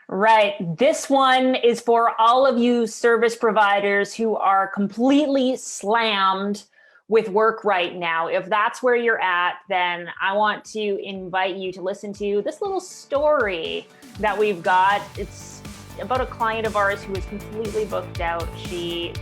Right. This one is for all of you service providers who are completely slammed with work right now. If that's where you're at, then I want to invite you to listen to this little story that we've got. It's about a client of ours who was completely booked out. She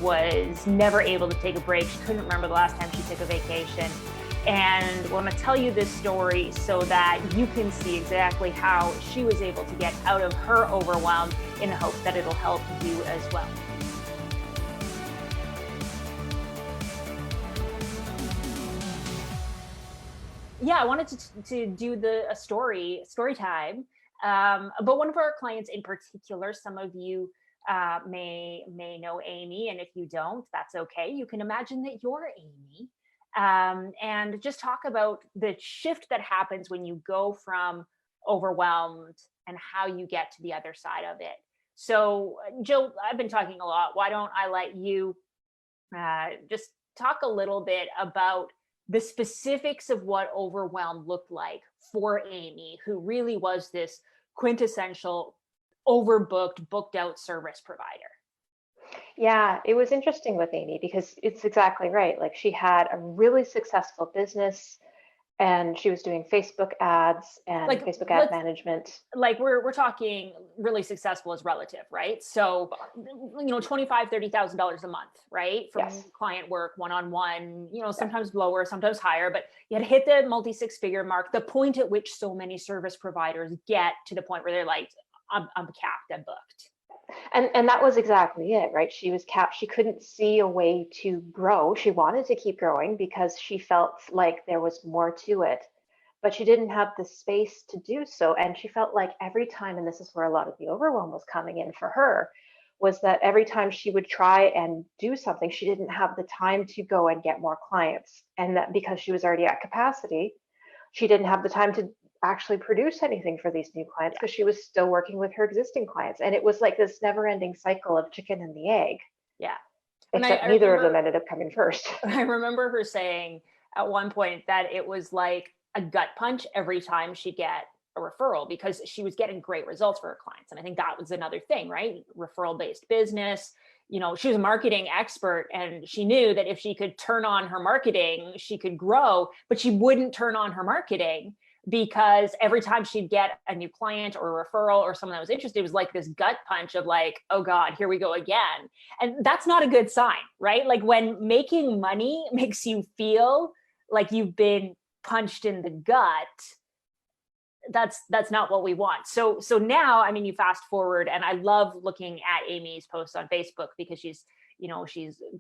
was never able to take a break. She couldn't remember the last time she took a vacation. And I want to tell you this story so that you can see exactly how she was able to get out of her overwhelm in the hope that it'll help you as well. Yeah, I wanted to do a story time about one of our clients in particular. Some of you may know Amy, and if you don't, that's okay. You can imagine that you're Amy, and just talk about the shift that happens when you go from overwhelmed and how you get to the other side of it. So, Jill, I've been talking a lot. Why don't I let you just talk a little bit about the specifics of what overwhelm looked like for Amy, who really was this quintessential overbooked, booked out service provider? Yeah, it was interesting with Amy because it's exactly right. Like she had a really successful business and she was doing Facebook ads and Like, Facebook ad let's management. like we're talking really successful as relative, right? So, 25, $30,000 a month, right? From Yes. client work, one-on-one, Yeah. sometimes lower, sometimes higher, but you had to hit the multi six figure mark, the point at which so many service providers get to the point where they're like, I'm capped, I'm booked. And that was exactly it, right? She was capped. She couldn't see a way to grow. She wanted to keep growing because she felt like there was more to it, but she didn't have the space to do so. And she felt like every time, and this is where a lot of the overwhelm was coming in for her, was that every time she would try and do something, she didn't have the time to go and get more clients. And that because she was already at capacity, she didn't have the time to actually produce anything for these new clients Yeah. because she was still working with her existing clients. And it was like this never ending cycle of chicken and the egg, Yeah. And except I neither of them remember ended up coming first. I remember her saying at one point that it was like a gut punch every time she'd get a referral because she was getting great results for her clients. And I think that was another thing, right? Referral based business. She was a marketing expert and she knew that if she could turn on her marketing, she could grow, but she wouldn't turn on her marketing because every time she'd get a new client or a referral or someone that was interested, it was like this gut punch of like, oh God, here we go again. And that's not a good sign, right? Like when making money makes you feel like you've been punched in the gut, that's not what we want. So now, I mean, you fast forward, and I love looking at Amy's posts on Facebook because she's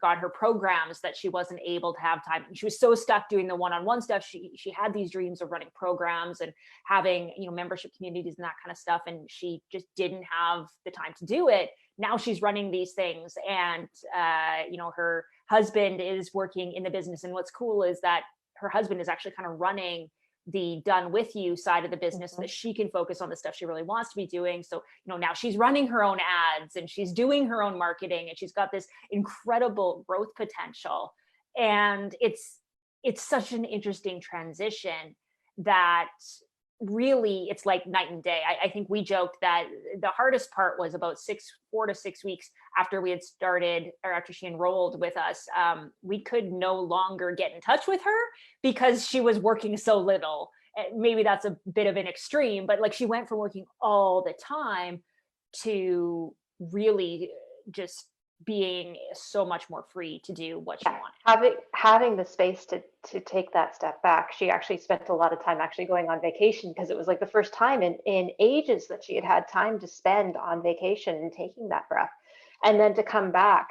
got her programs that she wasn't able to have time. She was so stuck doing the one-on-one stuff. She had these dreams of running programs and having membership communities and that kind of stuff, and she just didn't have the time to do it. Now she's running these things, and her husband is working in the business. And what's cool is that her husband is actually kind of running the done with you side of the business so Mm-hmm. that she can focus on the stuff she really wants to be doing. So, now she's running her own ads and she's doing her own marketing and she's got this incredible growth potential. And it's such an interesting transition that really it's like night and day. I think we joked that the hardest part was about 4 to 6 weeks after we had started or after she enrolled with us. We could no longer get in touch with her because she was working so little. Maybe that's a bit of an extreme, but like she went from working all the time to really just being so much more free to do what she Yeah, wanted. having the space to take that step back. She actually spent a lot of time actually going on vacation because it was like the first time in ages that she had had time to spend on vacation and taking that breath, and then to come back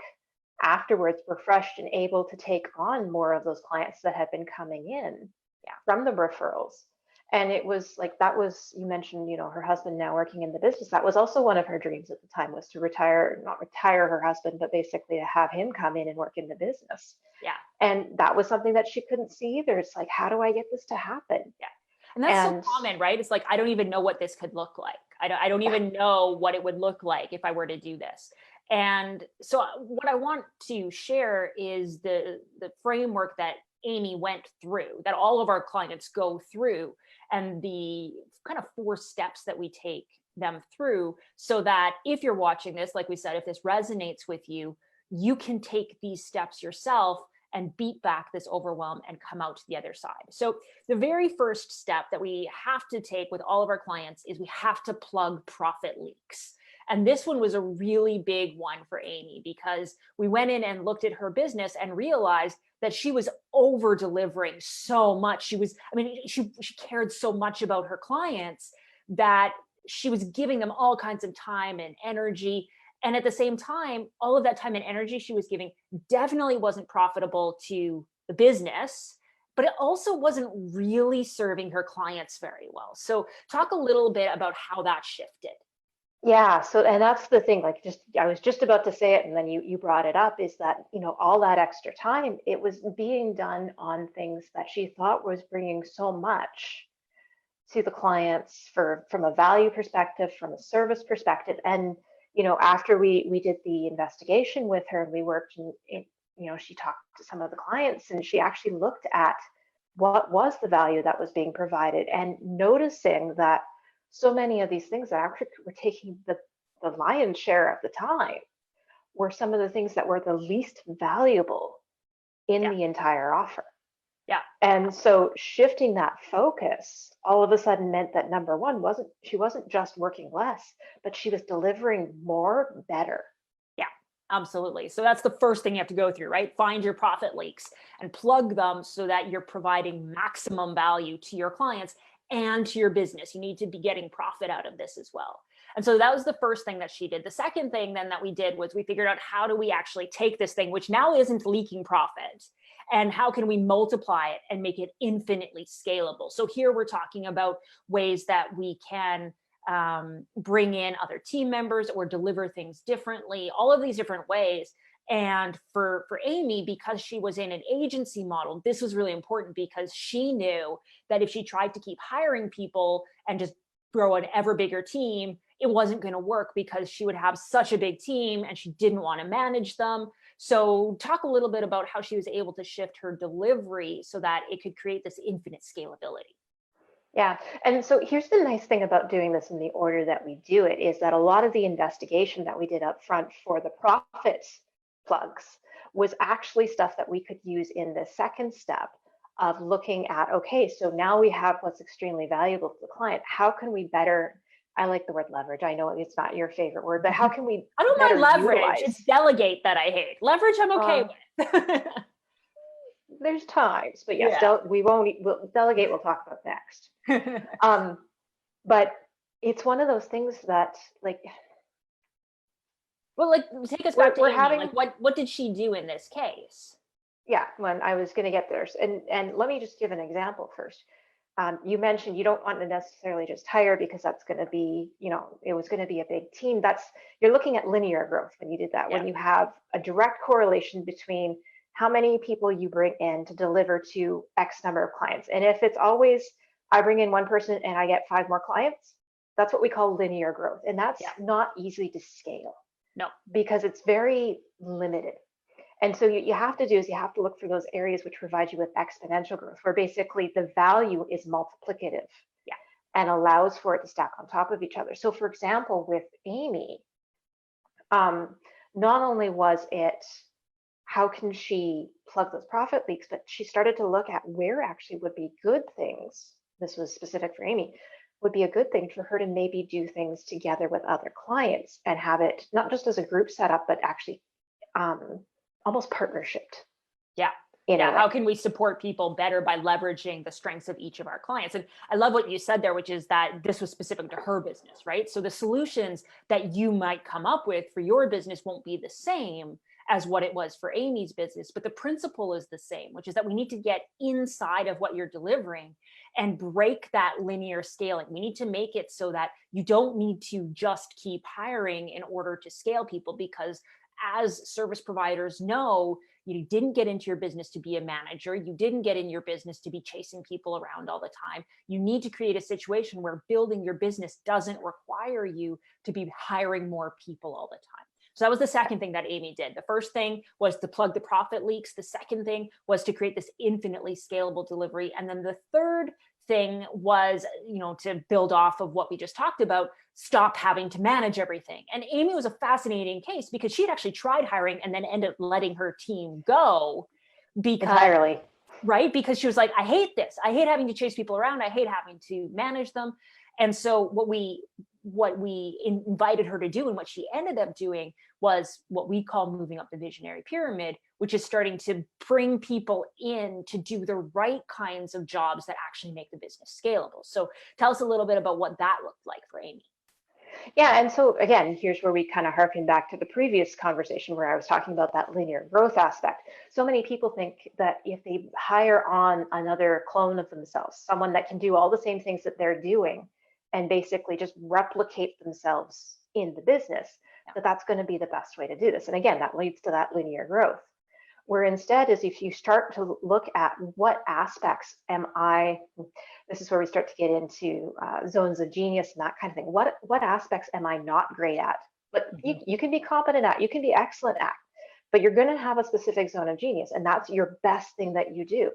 afterwards refreshed and able to take on more of those clients that had been coming in Yeah. from the referrals. And it was like, that was, you mentioned, her husband now working in the business. That was also one of her dreams at the time, was to retire, not retire her husband, but basically to have him come in and work in the business. Yeah. And that was something that she couldn't see either. It's like, how do I get this to happen? Yeah. And that's so And common, right? It's like, I don't even know what this could look like. I don't even know what it would look like if I were to do this. And so what I want to share is the framework that Amy went through, that all of our clients go through, and the kind of 4 steps that we take them through, so that if you're watching this, like we said, if this resonates with you, you can take these steps yourself and beat back this overwhelm and come out to the other side. So the very first step that we have to take with all of our clients is we have to plug profit leaks. And this one was a really big one for Amy, because we went in and looked at her business and realized that she was over delivering so much. She cared so much about her clients that she was giving them all kinds of time and energy. And at the same time, all of that time and energy she was giving definitely wasn't profitable to the business, but it also wasn't really serving her clients very well. So talk a little bit about how that shifted. Yeah, so and that's the thing, like just I was just about to say it and then you brought it up, is that, all that extra time, it was being done on things that she thought was bringing so much to the clients from a value perspective, from a service perspective. And, after we did the investigation with her and we worked she talked to some of the clients and she actually looked at what was the value that was being provided, and noticing that so many of these things that actually were taking the lion's share of the time were some of the things that were the least valuable in Yeah. the entire offer. Yeah. And so shifting that focus all of a sudden meant that, number one, she wasn't just working less, but she was delivering more, better. Yeah, absolutely. So that's the first thing you have to go through, right? Find your profit leaks and plug them so that you're providing maximum value to your clients and to your business. You need to be getting profit out of this as well. And so that was the first thing that she did. The second thing then that we did was we figured out, how do we actually take this thing, which now isn't leaking profit, and how can we multiply it and make it infinitely scalable? So here we're talking about ways that we can bring in other team members or deliver things differently, all of these different ways. And for Amy, because she was in an agency model, this was really important, because she knew that if she tried to keep hiring people and just grow an ever bigger team, it wasn't going to work, because she would have such a big team and she didn't want to manage them. So talk a little bit about how she was able to shift her delivery so that it could create this infinite scalability. Yeah. And so here's the nice thing about doing this in the order that we do it, is that a lot of the investigation that we did up front for the profit plugs was actually stuff that we could use in the second step of looking at, okay, so now we have what's extremely valuable to the client. How can we better, I like the word leverage. I know it's not your favorite word, but how can we I don't better mind leverage. utilize? It's delegate that I hate. Leverage I'm okay with. There's times, but yes, yeah. We'll delegate, we'll talk about next. But it's one of those things that, like, well, like, take us back to Amy. Like, what did she do in this case? Yeah, when I was going to get there, and let me just give an example first. You mentioned you don't want to necessarily just hire, because that's going to be, it was going to be a big team. You're looking at linear growth when you did that, yeah. When you have a direct correlation between how many people you bring in to deliver to X number of clients. And if it's always, I bring in one person and I get 5 more clients, that's what we call linear growth. And that's not easy to scale. No, because it's very limited. And so you have to do is you have to look for those areas which provide you with exponential growth, where basically the value is multiplicative, and allows for it to stack on top of each other. So for example, with Amy, not only was it how can she plug those profit leaks, but she started to look at where actually would be good things. This was specific for Amy, would be a good thing for her to maybe do things together with other clients and have it not just as a group setup, but actually almost partnershiped. Yeah. Yeah. How can we support people better by leveraging the strengths of each of our clients? And I love what you said there, which is that this was specific to her business, right? So the solutions that you might come up with for your business won't be the same as what it was for Amy's business, but the principle is the same, which is that we need to get inside of what you're delivering and break that linear scaling. We need to make it so that you don't need to just keep hiring in order to scale people, because as service providers know, you didn't get into your business to be a manager. You didn't get in your business to be chasing people around all the time. You need to create a situation where building your business doesn't require you to be hiring more people all the time. So that was the second thing that Amy did. The first thing was to plug the profit leaks. The second thing was to create this infinitely scalable delivery. And then the third thing was, to build off of what we just talked about, stop having to manage everything. And Amy was a fascinating case because she had actually tried hiring and then ended up letting her team go because Entirely. right? Because she was like, I hate this. I hate having to chase people around. I hate having to manage them. And so what we invited her to do and what she ended up doing was what we call moving up the visionary pyramid, which is starting to bring people in to do the right kinds of jobs that actually make the business scalable. So tell us a little bit about what that looked like for Amy. Yeah, and so again, here's where we kind of harken back to the previous conversation where I was talking about that linear growth aspect. So many people think that if they hire on another clone of themselves, someone that can do all the same things that they're doing and basically just replicate themselves in the business, that that's going to be the best way to do this. And again, that leads to that linear growth. Where instead is if you start to look at what aspects am I, this is where we start to get into zones of genius and that kind of thing. What aspects am I not great at? But you can be competent at, you can be excellent at, but you're going to have a specific zone of genius, and that's your best thing that you do.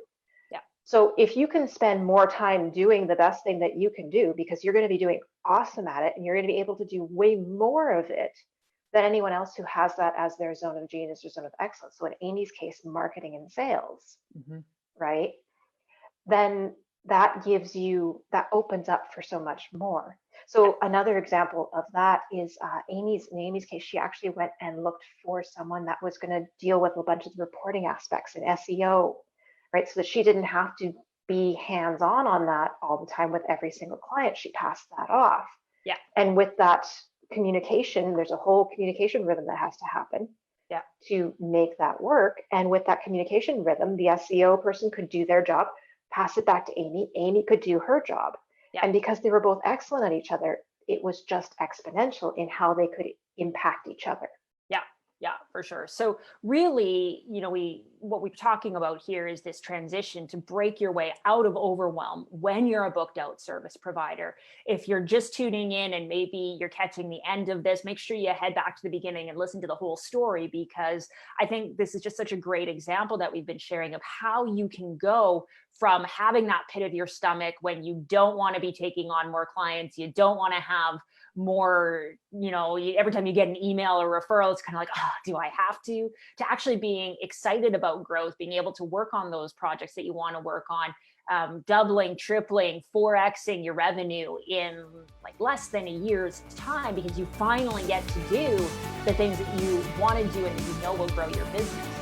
Yeah. So if you can spend more time doing the best thing that you can do, because you're going to be doing awesome at it, and you're going to be able to do way more of it than anyone else who has that as their zone of genius or zone of excellence. So in Amy's case, marketing and sales, right? Then that opens up for so much more. So another example of that is in Amy's case, she actually went and looked for someone that was going to deal with a bunch of the reporting aspects and SEO, right? So that she didn't have to be hands-on that all the time with every single client. She passed that off. Yeah. And with that communication, there's a whole communication rhythm that has to happen to make that work. And with that communication rhythm, the SEO person could do their job, pass it back to Amy. Amy could do her job. Yeah. And because they were both excellent at each other, it was just exponential in how they could impact each other. Yeah, for sure. So really, what we're talking about here is this transition to break your way out of overwhelm when you're a booked out service provider. If you're just tuning in and maybe you're catching the end of this, make sure you head back to the beginning and listen to the whole story, because I think this is just such a great example that we've been sharing of how you can go from having that pit of your stomach when you don't want to be taking on more clients, you don't want to have more, every time you get an email or referral, it's kind of like, oh, do I have to actually being excited about growth, being able to work on those projects that you want to work on, doubling, tripling, 4xing your revenue in like less than a year's time, because you finally get to do the things that you want to do and that will grow your business.